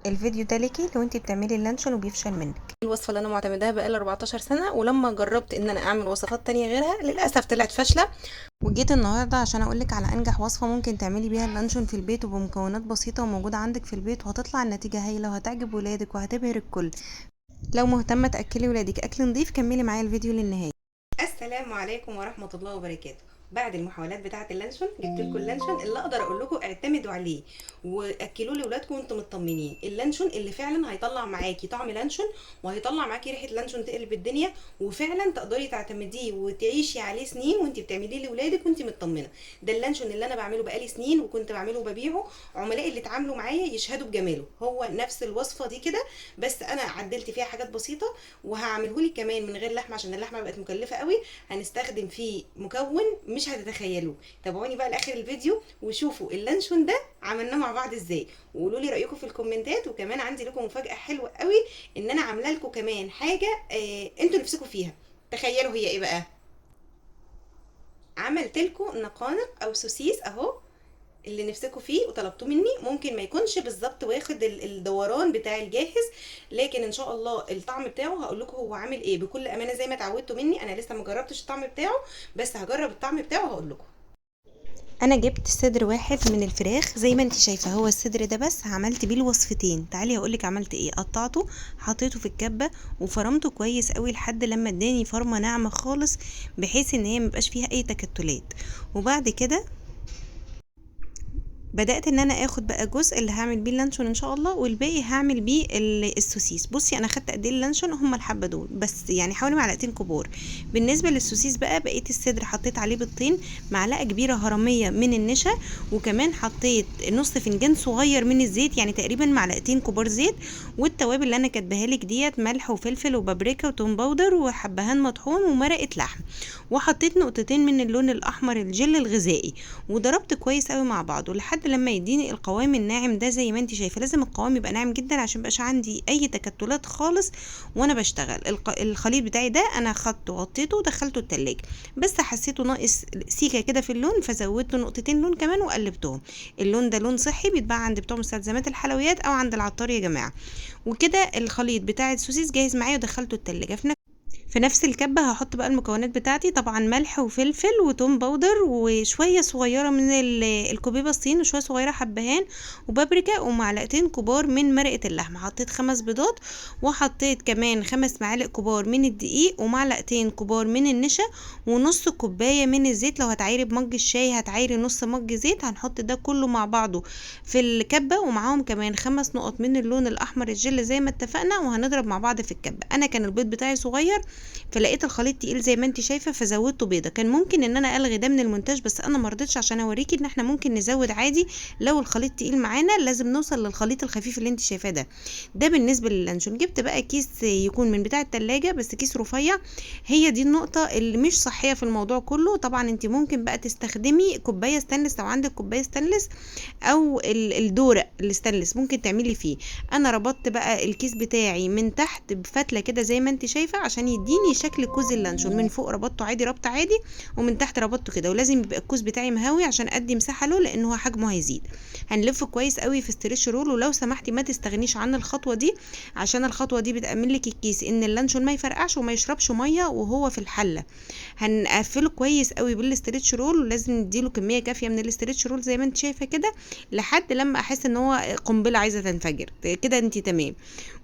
الفيديو ده ليكي لو انت بتعملي اللانشون وبيفشل منك. الوصفه اللي انا معتمداها بقالي 14 سنه، ولما جربت ان انا اعمل وصفات تانية غيرها للاسف طلعت فاشله. وجيت النهارده عشان اقولك على انجح وصفه ممكن تعملي بيها اللانشون في البيت وبمكونات بسيطه وموجوده عندك في البيت، وهتطلع النتيجه هايله وهتعجب ولادك وهتبهر الكل. لو مهتمه تاكلي ولادك اكل نظيف كملي معايا الفيديو للنهايه. السلام عليكم ورحمة الله وبركاته. بعد المحاولات بتاعة اللانشون جبت لكم اللانشون اللي اقدر اقول لكم اعتمدوا عليه واكلوه لاولادكم وانتم مطمنين. اللانشون اللي فعلا هيطلع معاكي طعم لانشون وهيطلع معاكي ريحة لانشون تقلب الدنيا، وفعلا تقدري تعتمديه وتعيشي عليه سنين وانت بتعمليه لاولادك وانت مطمنة. ده اللانشون اللي انا بعمله بقالي سنين وكنت بعمله وببيعه، عملائي اللي اتعاملوا معايا يشهدوا بجماله. هو نفس الوصفة دي كده، بس انا عدلت فيها حاجات بسيطة، وهعمله لك كمان من غير لحمة عشان اللحمة بقت مكلفة قوي. هنستخدم فيه مكون مش هتتخيلوه. تابعوني بقى لاخر الفيديو وشوفوا اللانشون ده عملناه مع بعض ازاي، وقولوا لي رايكم في الكومنتات. وكمان عندي لكم مفاجاه حلوه قوي، ان انا عامله لكم كمان حاجه انتوا نفسكم فيها. تخيلوا هي ايه بقى؟ عملت لكم نقانق او سوسيس اهو، اللي نفسكوا فيه وطلبتوه مني. ممكن ما يكونش بالظبط واخد الدوران بتاع الجاهز، لكن ان شاء الله الطعم بتاعه هقول لكم هو عامل ايه بكل امانه زي ما اتعودتوا مني. انا لسه ما جربتش الطعم بتاعه، بس هجرب الطعم بتاعه وهقول لكم. انا جبت صدر واحد من الفراخ زي ما انت شايفه، هو الصدر ده بس عملت بيه الوصفتين. تعالي هقولك عملت ايه. قطعته، حطيته في الكبه وفرمته كويس قوي لحد لما اداني فرمه ناعمه خالص، بحيث ان هي مبقاش فيها اي تكتلات. وبعد كده بدأت ان انا اخد بقى جزء اللي هعمل بيه اللانشون ان شاء الله، والباقي هعمل بيه السوسيس. بصي انا خدت قد ايه اللانشون، هم الحبه دول بس، يعني حوالي معلقتين كبار. بالنسبه للسوسيس بقى بقيت الصدر حطيت عليه بيضتين، معلقه كبيره هرميه من النشا، وكمان حطيت نص فنجان صغير من الزيت، يعني تقريبا معلقتين كبار زيت. والتوابل اللي انا كاتباها لك ديت ملح وفلفل وبابريكا وتوم باودر وحبهان مطحون ومرقه لحم، وحطيت نقطتين من اللون الاحمر الجل الغذائي، وضربت كويس قوي مع بعض لحد لما يديني القوام الناعم ده. زي ما انت شايفه لازم القوام يبقى ناعم جدا عشان مبقاش عندي اي تكتلات خالص وانا بشتغل. الخليط بتاعي ده انا خدته وغطيته ودخلته التلاجة، بس حسيته ناقص سيكه كده في اللون فزودت نقطتين لون كمان وقلبتهم. اللون ده لون صحي بيتباع عند بتوع مستلزمات الحلويات او عند العطار يا جماعه. وكده الخليط بتاع السوسيس جاهز معايا ودخلته التلاجة. في نفس الكبة هحط بقى المكونات بتاعتي، طبعا ملح وفلفل وتوم باودر وشوية صغيرة من الكوبيبة الصين، وشوية صغيرة حبهان وبابريكا، ومعلقتين كبار من مرقة اللحمة. حطيت 5 بيضات، وحطيت كمان 5 معالق كبار من الدقيق، ومعلقتين كبار من النشا، ونص كوباية من الزيت. لو هتعيري بمج الشاي هتعيري نص مج زيت. هنحط ده كله مع بعضه في الكبة، ومعاهم كمان 5 نقط من اللون الأحمر الجل زي ما اتفقنا، وهنضرب مع بعض في الكبة. أنا كان البيض بتاعي صغير فلقيت الخليط تقيل زي ما انت شايفه فزودته بيضه. كان ممكن ان انا الغي ده من المونتاج، بس انا مرضتش عشان اوريكي ان احنا ممكن نزود عادي لو الخليط تقيل معانا. لازم نوصل للخليط الخفيف اللي انت شايفاه ده. ده بالنسبه للانشون. جبت بقى كيس يكون من بتاع التلاجة بس كيس رفيع. هي دي النقطه اللي مش صحيه في الموضوع كله. طبعا انت ممكن بقى تستخدمي كوبايه ستانلس لو عندك كوبايه ستانلس، او الدورق الستانلس ممكن تعملي فيه. انا ربطت بقى الكيس بتاعي من تحت بفتله كده زي ما انت شايفه عشان يديني شكل كوز اللانشون. من فوق ربطته عادي ربط عادي، ومن تحت ربطته كده. ولازم يبقى الكوز بتاعي مهوي عشان ادي مساحه له، لان هو حجمه هيزيد. هنلف كويس قوي في استريتش رول. ولو سمحتي ما تستغنيش عن الخطوه دي، عشان الخطوه دي بتامن لك الكيس ان اللانشون ما يفرقعش وما يشربش ميه وهو في الحله. هنقفله كويس قوي بالاستريتش رول، ولازم نديله كميه كافيه من الاستريتش رول زي ما انت شايفه كده، لحد لما احس ان هو قنبله عايزه تنفجر كده. انت تمام.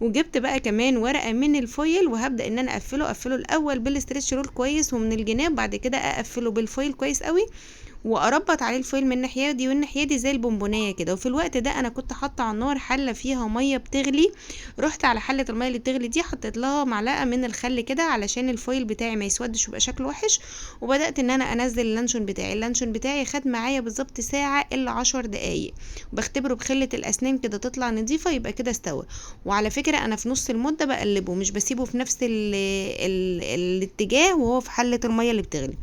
وجبت بقى كمان ورقه من الفويل، وهبدا ان انا اقفله الاول بالاستريتش رول كويس ومن الجناب، بعد كده اقفله بالفويل كويس قوي، واربط عليه الفويل من الناحيه دي والناحيه دي زي البونبونيه كده. وفي الوقت ده انا كنت حاطه على النار حله فيها ميه بتغلي. رحت على حله الميه اللي بتغلي دي حطيت لها معلقه من الخل كده علشان الفويل بتاعي ما يسودش ويبقى شكله وحش. وبدات ان انا انزل اللانشون بتاعي. اللانشون بتاعي خد معايا بالظبط ساعه الا 10 دقايق، وبختبره بخله الاسنان كده تطلع نظيفه يبقى كده استوى. وعلى فكره انا في نص المده بقلبه، مش بسيبه في نفس الاتجاه وهو في حله الميه اللي بتغلي.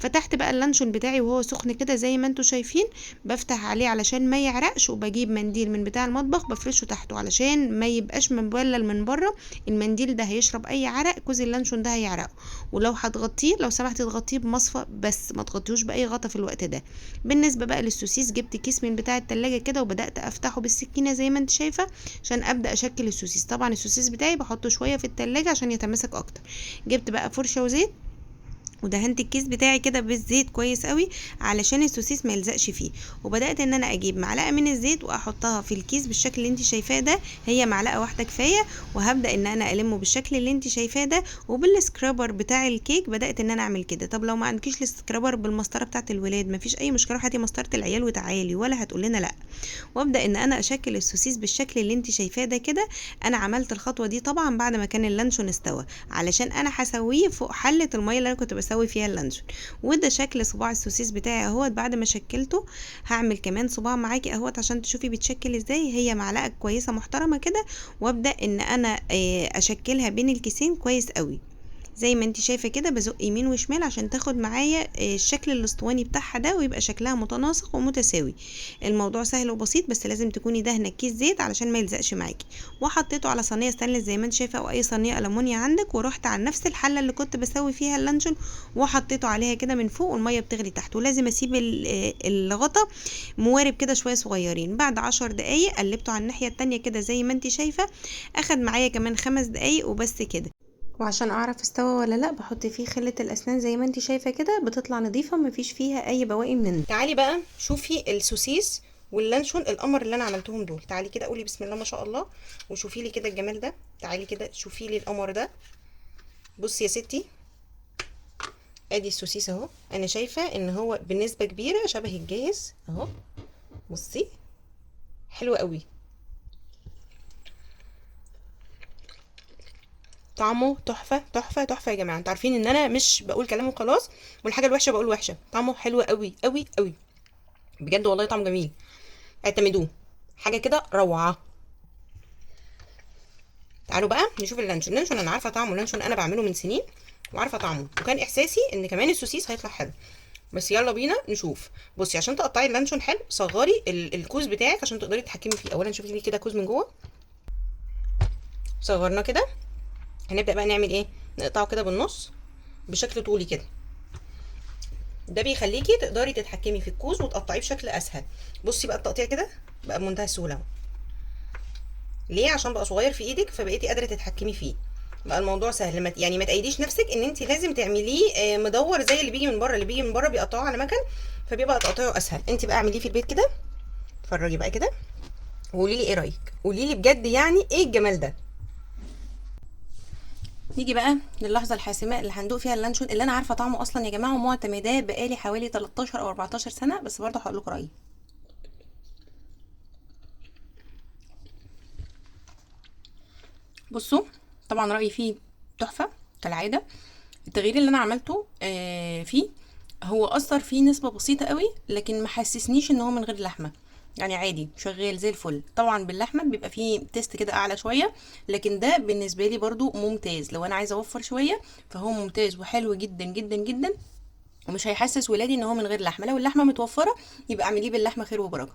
فتحت بقى اللانشون بتاعي وهو سخن كده زي ما انتوا شايفين، بفتح عليه علشان ما يعرقش، وبجيب منديل من بتاع المطبخ بفرشه تحته علشان ما يبقاش مبلل من بره. المنديل ده هيشرب اي عرق كوز اللانشون ده هيعرقه. ولو هتغطيه لو سمحتي تغطيه بمصفى بس، ما تغطيهوش باي غطا في الوقت ده. بالنسبه بقى للسوسيس، جبت كيس من بتاع التلاجة كده وبدات افتحه بالسكينه زي ما انت شايفه عشان ابدا اشكل السوسيس. طبعا السوسيس بتاعي بحطه شويه في التلاجة عشان يتماسك اكتر. جبت بقى فرشه وزيت ودهنت الكيس بتاعي كده بالزيت كويس قوي علشان السوسيس ما يلزقش فيه. وبدات ان انا اجيب معلقه من الزيت واحطها في الكيس بالشكل اللي انت شايفاه ده، هي معلقه واحده كفايه. وهبدا ان انا المه بالشكل اللي انت شايفاه ده. وبالسكرابر بتاع الكيك بدات ان انا اعمل كده. طب لو ما عندكيش السكرابر بالمسطره بتاعه الولاد مفيش اي مشكله، هاتي مسطره العيال وتعالي ولا هتقول لنا لا. وابدا ان انا اشكل السوسيس بالشكل اللي انت شايفاه ده كده. انا عملت الخطوه دي طبعا بعد ما كان اللانشون استوى، علشان انا هسويه فوق حله الميه اللي انا كنت بسوي فيها اللانشون. وده شكل صباع السوسيس بتاعي اهوت بعد ما شكلته. هعمل كمان صباع معاكي اهوت عشان تشوفي بيتشكل ازاي. هي معلقه كويسه محترمه كده، وابدا ان انا اشكلها بين الكيسين كويس قوي زي ما انت شايفه كده. بزق يمين وشمال عشان تاخد معايا الشكل الاسطواني بتاعها ده ويبقى شكلها متناسق ومتساوي. الموضوع سهل وبسيط، بس لازم تكوني دهنه كيس زيت علشان ما يلزقش معاكي. وحطيته على صينيه ستانلس زي ما انت شايفه او اي صينيه المونيا عندك، ورحت على نفس الحله اللي كنت بسوي فيها اللانشون وحطيته عليها كده من فوق، والميه بتغلي تحت. ولازم اسيب الغطا موارب كده شويه صغيرين. بعد 10 دقايق قلبته على الناحيه التانية كده زي ما انت شايفه. اخد معايا كمان 5 دقايق وبس كده. وعشان اعرف استوى ولا لا بحط فيه خلة الاسنان زي ما انت شايفة كده، بتطلع نظيفة مفيش فيها اي بواقي من. تعالي بقى شوفي السوسيس واللانشون القمر اللي انا عملتهم دول. تعالي كده قولي بسم الله ما شاء الله وشوفي لي كده الجمال ده. تعالي كده شوفي لي القمر ده. بصي يا ستي، ادي السوسيس اهو. انا شايفه ان هو بنسبه كبيره شبه الجاهز اهو. بصي حلو قوي، طعمه تحفه تحفه تحفه يا جماعه. انتوا عارفين ان انا مش بقول كلام وخلاص، والحاجه الوحشه بقول وحشه. طعمه حلو قوي قوي قوي بجد والله، طعمه جميل، اعتمدوه، حاجه كده روعه. تعالوا بقى نشوف اللانشون. اللانشون انا عارفه طعمه، اللانشون انا بعمله من سنين وعارفه طعمه، وكان احساسي ان كمان السوسيس هيطلع حلو. بس يلا بينا نشوف. بصي عشان تقطعي اللانشون حلو صغري الكوز بتاعك عشان تقدري تتحكمي فيه. اولا شوفي لي كده كوز من جوه، صغرناه كده. هنبدا بقى نعمل ايه؟ نقطعه كده بالنص بشكل طولي كده. ده بيخليكي تقدري تتحكمي في الكوز وتقطعيه بشكل اسهل. بصي بقى التقطيع كده بقى بمنتهى السهوله اهو. ليه؟ عشان بقى صغير في ايدك فبقيتي قادره تتحكمي فيه. بقى الموضوع سهل. يعني ما تأيديش نفسك ان انت لازم تعمليه مدور زي اللي بيجي من بره. اللي بيجي من بره بيقطعوه على مكن فبيبقى تقطيعه اسهل. انت بقى اعمليه في البيت كده. اتفرجي بقى كده وقولي لي ايه رايك. قولي لي بجد يعني ايه الجمال ده. نيجي بقى للحظه الحاسمه اللي هندوق فيها اللانشون اللي انا عارفه طعمه اصلا يا جماعه ومعتمداه بقالي حوالي 13 او 14 سنه، بس برضه هقول لكم رايي. بصوا طبعا رايي فيه تحفه كالعاده. التغيير اللي انا عملته فيه هو اثر فيه نسبه بسيطه قوي، لكن ما حسسنيش ان هو من غير لحمه. يعني عادي شغال زي الفل. طبعا باللحمه بيبقى فيه تيست كده اعلى شويه، لكن ده بالنسبه لي برضو ممتاز. لو انا عايزه اوفر شويه فهو ممتاز وحلو جدا جدا جدا، ومش هيحسس ولادي ان هو من غير لحمه. لو اللحمه متوفره يبقى اعمليه باللحمه خير وبركه.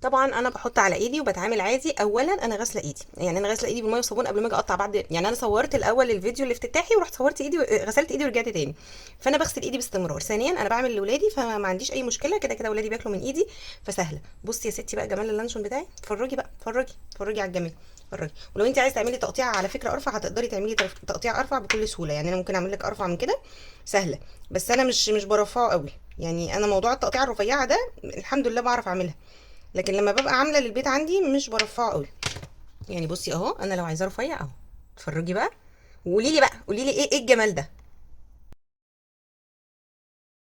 طبعا انا بحط على ايدي وبتعامل عادي. اولا انا غاسله ايدي، يعني انا غاسله ايدي بالميه والصابون قبل ما اجي اقطع. بعد يعني انا صورت الاول الفيديو الافتتاحي ورحت صورت ايدي غسلت ايدي ورجعت تاني، فانا بغسل ايدي باستمرار. ثانيا انا بعمل لاولادي فما عنديش اي مشكله، كده كده ولادي بياكلوا من ايدي فسهله. بصي يا ستي بقى جمال اللانشون بتاعي. اتفرجي بقى، اتفرجي على الجمال، اتفرجي. ولو انت عايزه تعملي تقطيع على فكره ارفع هتقدري تعملي تقطيع ارفع بكل سهوله. يعني انا ممكن اعمل لك ارفع من كده سهله، بس انا مش برفعه قوي. يعني انا موضوع التقطيع الرفيعه ده الحمد لله بعرف اعملها، لكن لما ببقى عامله للبيت عندي مش برفعه قوي. يعني بصي اهو، انا لو عايزاه رفيع اهو. اتفرجي بقى وقولي لي بقى، قولي لي ايه الجمال ده.